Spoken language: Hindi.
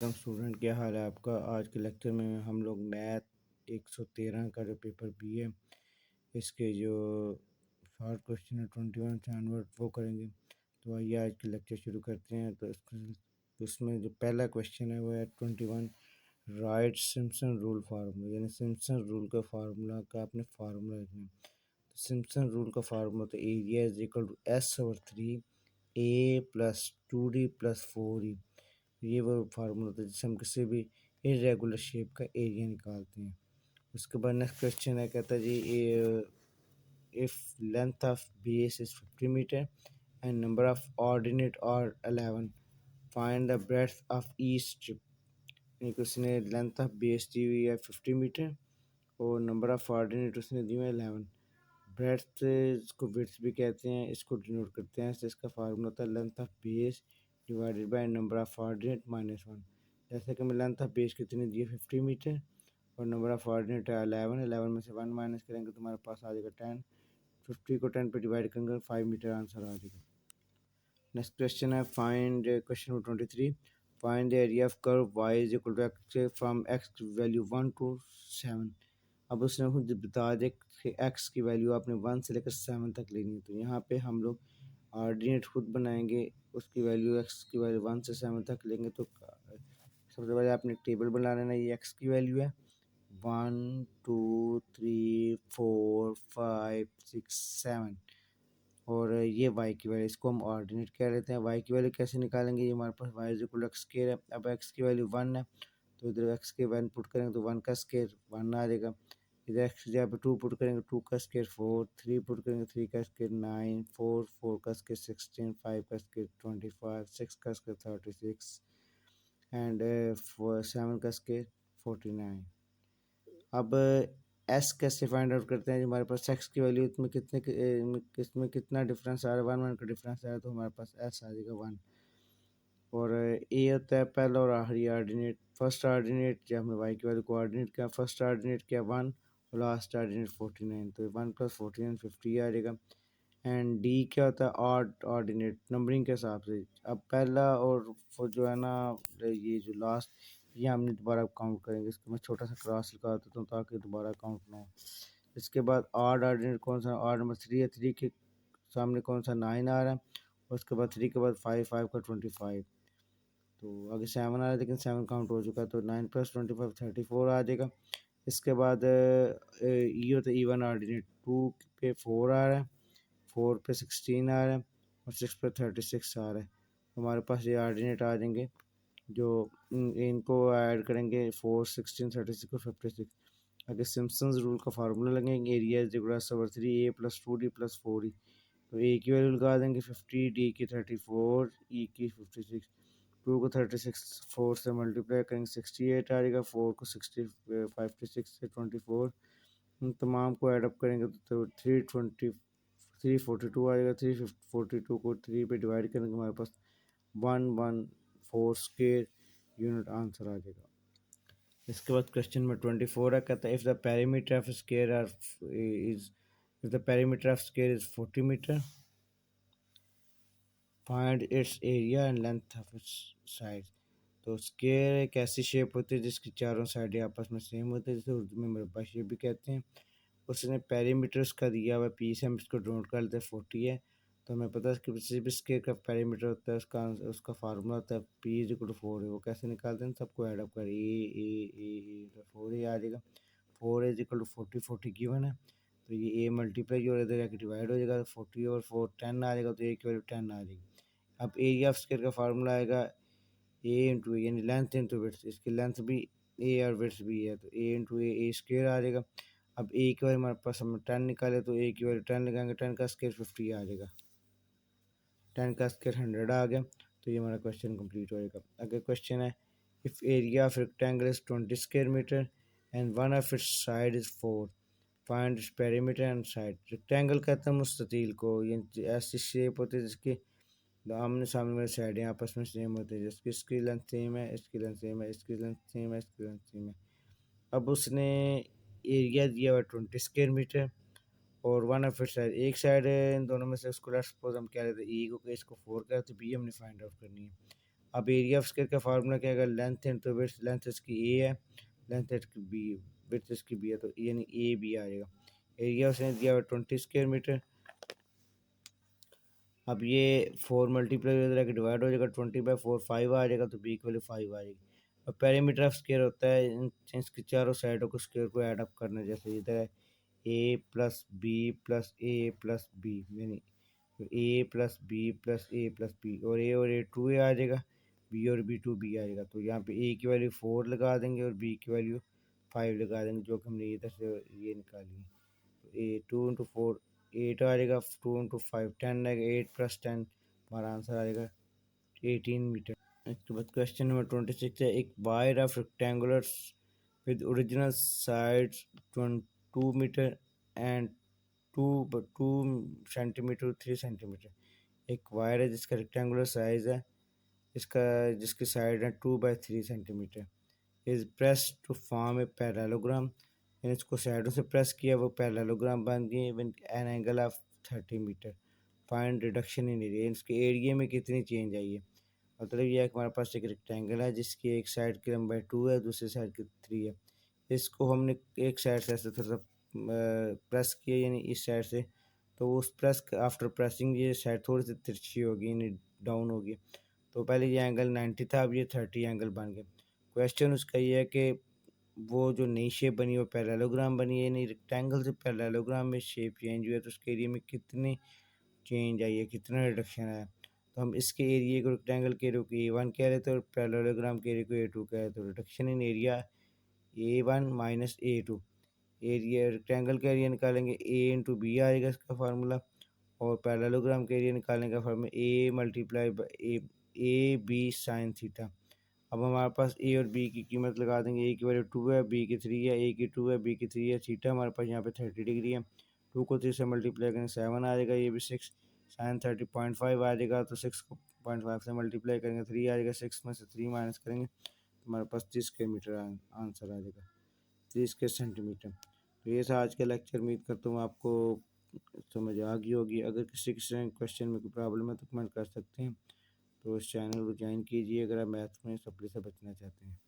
स्टूडेंट, क्या हाल है आपका। आज के लेक्चर में हम लोग मैथ 113 का जो पेपर बी है इसके जो शॉर्ट क्वेश्चन है 21 से ऑनवर्ड वो करेंगे। तो आइए आज के लेक्चर शुरू करते हैं। तो उसमें जो पहला क्वेश्चन है वो है 21, राइट सिम्पसन रूल फार्मूला, यानी सिम्पसन रूल का फार्मूला का आपने फार्मूला लिखना है। तो सिम्पसन रूल का फार्मूला तो area is equal to S/3 A plus 2D plus 4E। ये वो फार्मूला होता है जिससे हम किसी भी इरेगुलर शेप का एरिया निकालते हैं। उसके बाद नेक्स्ट क्वेश्चन है, कहता है जी if length of base is 50 metre and number of ordinate are 11, find the breadth of each strip. यानी कि उसने लेंथ ऑफ बेस दी हुई है 50 मीटर और नंबर ऑफ ऑर्डिनेट उसने दी हुई है 11। ब्रेड्थ इसको विड्थ भी कहते हैं, इसको डिनोट करते हैं। तो इसका फार्मूला होता है length of base divided by number of ordinate -1। जैसे कि मैं लेंथ ऑफ बेस कितनी दी है 50 मीटर और नंबर ऑफ ऑर्डिनेट है 11। 11 में से 1 माइनस करेंगे तो हमारे पास आ जाएगा 10। 50 को 10 पे डिवाइड करेंगे 5 मीटर आंसर आ जाएगा। नेक्स्ट क्वेश्चन है, find question number 23, find the area of curve y is equal to X from x value 1 to 7। अब उसने खुद बता दिया कि x की वैल्यू आपने 1 से लेकर 7 तक लेनी है। तो यहाँ पे हम लोग ऑर्डिनेट खुद बनाएंगे, उसकी वैल्यू x की वैल्यू 1 से 7 तक लेंगे। तो सबसे पहले आपने टेबल बना लेना। ये x की वैल्यू है 1 2 3 4 5 6 7 और ये y की वैल्यू, इसको हम ऑर्डिनेट कह लेते हैं। y की वैल्यू कैसे निकालेंगे, ये हमारे पास y is equal to X square है। अब x की वैल्यू 1 है तो इधर x के 1 पुट करेंगे तो 1 का स्क्वायर 1 आ जाएगा। इधर x की जगह पे 2 पुट करेंगे 2 का स्क्वायर 4, 3 पुट करेंगे 3 का स्क्वायर 9, 4 का स्क्वायर 16, 5 का स्क्वायर 25, 6 का स्क्वायर 36 एंड 7 का स्क्वायर 49। अब एस कैसे फाइंड आउट करते हैं। हमारे पास एक्स की वैल्यू इसमें इसमें कितना डिफरेंस आ रहा है, 1 1 का डिफरेंस आ रहा है तो हमारे पास एस आ जाएगा 1। और ए होता है पहला और आखिरी ऑर्डिनेट। फर्स्ट ऑर्डिनेट जब हमने वाई की वैल्यू को ऑर्डिनेट किया, फर्स्ट ऑर्डिनेट किया 1 और लास्ट ऑर्डिनेट 49, तो 1 + 49 50 आ जाएगा। एंड डी क्या होता है, ऑड ऑर्डिनेट नंबरिंग के हिसाब से। अब पहला और वो जो है ना, ये जो लास्ट, ये हमने दोबारा काउंट करेंगे। इसको मैं छोटा सा क्रॉस लगा देता हूँ ताकि दोबारा काउंट ना हो। इसके बाद ऑड ऑर्डिनेट कौन सा, ऑड नंबर 3 है, 3 के सामने कौन सा 9 आ रहा है। उसके बाद 3 के बाद 5, 5 का 25, तो आगे 7 आ रहा है लेकिन 7 काउंट हो चुका है तो 9 + 25 34 आ जाएगा। इसके बाद ये होता है इवन ऑर्डिनेट, 2 पे 4 आ रहा है, 4 पे 16 आ रहा है और 6 पे 36 आ रहा है। हमारे पास ये ऑर्डिनेट आ जाएंगे जो इनको ऐड करेंगे 4 16 36 और 56। आगे सिम्पसन्स रूल का फार्मूला लगेंगे, area is equal to 3 a + 2d + 4e। तो ए की वैल्यू लगा देंगे 50, डी की 34, ई की 56। 2 को 36 4 से मल्टीप्लाई करेंगे 68 आ जाएगा। 4 को 56 से 24 उन तमाम को ऐडअप करेंगे तो 342 आ जाएगा। 342 को 3 पे डिवाइड करेंगे हमारे पास 114 स्क्वायर यूनिट आंसर आ जाएगा। इसके बाद क्वेश्चन नंबर 24 है, कहता है if the perimeter of square are is if the perimeter of square is 40 metre, find its area and length of its side. तो स्क्वायर एक ऐसी शेप होती है जिसकी चारों साइडें आपस में सेम होती है, जिसे उर्दू में मुरब्बा शेप भी कहते हैं। उसने पेरीमीटर उसका दिया हुआ पी से हम इसको नोट कर लेते हैं 40 है। तो हमें पता है कि किसी भी स्क्वायर का पेरीमीटर होता है उसका फार्मूला होता है पी इज इक्वल टू 4 है। वो कैसे निकालते हैं, सबको ऐड अप कर ए 4 ए आ जाएगा। 4 इज इक्वल टू 40, 40 गिवन है तो ये ए मल्टीप्लाई और इधर जाके डिवाइड हो जाएगा। 40 और 4 10 आ जाएगा तो ए की वैल्यू 10 आ जाएगी। अब एरिया ऑफ स्क्वायर का फार्मूला आएगा ए इंटू ए, यानी लेंथ इंटू विड्थ। इसकी लेंथ भी ए और विड्थ भी है तो ए इंटू ए स्क्वायर आ जाएगा। अब ए की वैल्यू हमारे पास हम 10 निकाले तो ए की वैल्यू 10 लगाएंगे, 10 का स्क्वायर 50 आ जाएगा, 10 का स्क्वायर 100 आ गया। तो ये हमारा क्वेश्चन कंप्लीट हो जाएगा। अगर क्वेश्चन है if area of rectangle is 20 square metre and one of its side is 4, find its perimeter and side. Rectangle कहते हैं मुस्ततील को, ये ऐसी शेप होती है जिसकी आमने सामने वाली साइडें आपस में सेम होती है, जिसकी इसकी लेंथ सेम है, इसकी लेंथ सेम है, इसकी लेंथ सेम है, इसकी लेंथ सेम है। अब उसने एरिया दिया हुआ 20 स्क्वायर मीटर और वन ऑफ इट साइड, एक साइड है इन दोनों में से उसको लेट्स सपोज हम कह रहे थे ई को, इसको 4 कह रहे थे, बी हमने फाइंड आउट करनी है। अब एरिया ऑफ स्क्वायर का फार्मूला क्या है, अगर लेंथ इंटू विड्थ, लेंथ इसकी ए है, लेंथ इसकी बी, विड्थ इसकी बी है, तो यानी ए बी आ जाएगा। एरिया उसने दिया हुआ 20 स्क्वायर मीटर। अब ये 4 मल्टीप्लाई हो जाएगा, डिवाइड हो जाएगा, 20/4 5 आ जाएगा, तो बी की वैल्यू 5 आ जाएगी। अब पेरीमीटर ऑफ स्क्वायर होता है इसकी चारों साइडों को स्क्वायर को ऐड अप करना, जैसे इधर है ए प्लस बी प्लस ए प्लस बी, यानी ए प्लस बी प्लस ए प्लस बी, और ए 2 आ जाएगा, बी और बी 2 बी आ जाएगा। तो यहाँ पे ए की वैल्यू 4 लगा देंगे और बी की वैल्यू 5 लगा देंगे, जो कि हमने इधर से ये निकाली। तो ए 2 इंटू 4 8 आ जाएगा, 2 इंटू 5 10 आएगा, 8 + 10 हमारा आंसर आ जाएगा 18 मीटर। इसके बाद क्वेश्चन नंबर 26 है, एक wire of rectangular with original sides 2 metre and 2 centimetre 3 centimetre. एक वायर है जिसका रेक्टेंगुलर साइज है, इसका जिसकी साइड है 2/3 centimetre, is press to form a parallelogram, यानी इसको साइडों से प्रेस किया, वो पैरेललोग्राम बन गई with an angle of 30 metre. Find reduction in area, इसके एरिया में कितनी चेंज आई है। मतलब ये है कि हमारे पास एक रेक्टेंगल है जिसकी एक साइड की लंबाई 2 है, दूसरी साइड की 3 है। इसको हमने एक साइड से ऐसे थोड़ा सा प्रेस किया, यानी इस साइड से, तो उस प्रेस आफ्टर प्रेसिंग ये साइड थोड़ी सी तिरछी होगी, यानी डाउन होगी। तो पहले ये एंगल 90 था, अब ये 30 एंगल बन गया। क्वेश्चन उसका ये है कि वो जो नई शेप बनी वो पैरेललोग्राम बनी है, यानी रेक्टेंगल से पैरेललोग्राम में शेप चेंज हुई है, तो उसके एरिया में कितनी चेंज आई है, कितना रिडक्शन आया। तो हम इसके एरिया को रेक्टेंगल के एरिया को A1 कह रहे थे और पैरेललोग्राम के एरिया को A2 कह रहे थे। तो reduction in area A1 minus A2, area rectangle का एरिया निकालेंगे A इंटू बी आएगा इसका फार्मूला, और पैरेललोग्राम का एरिया निकालने का formula A multiply by A B sine theta. अब हमारे पास ए और बी की कीमत लगा देंगे, ए की वैल्यू 2 है, बी की 3 है, ए की 2 है, बी की 3 है, थीटा हमारे पास यहाँ पे 30 डिग्री है। 2 को 3 से मल्टीप्लाई करेंगे 7 आ जाएगा, ये भी 6 साइन 30.5 आ जाएगा, तो 6 को 0.5 से मल्टीप्लाई करेंगे 3 आ जाएगा, 6 में से 3 माइनस करेंगे तो हमारे पास 30 स्क्वायर मीटर आंसर आ जाएगा, 30 स्क्वायर सेंटीमीटर। तो ये था आज का लेक्चर, उम्मीद करता हूँ आपको समझ आ गई होगी। अगर किसी किसी क्वेश्चन में कोई प्रॉब्लम है तो कमेंट कर सकते हैं। तो इस चैनल को ज्वाइन कीजिए अगर आप मैथ्स में सप्ली से बचना चाहते हैं।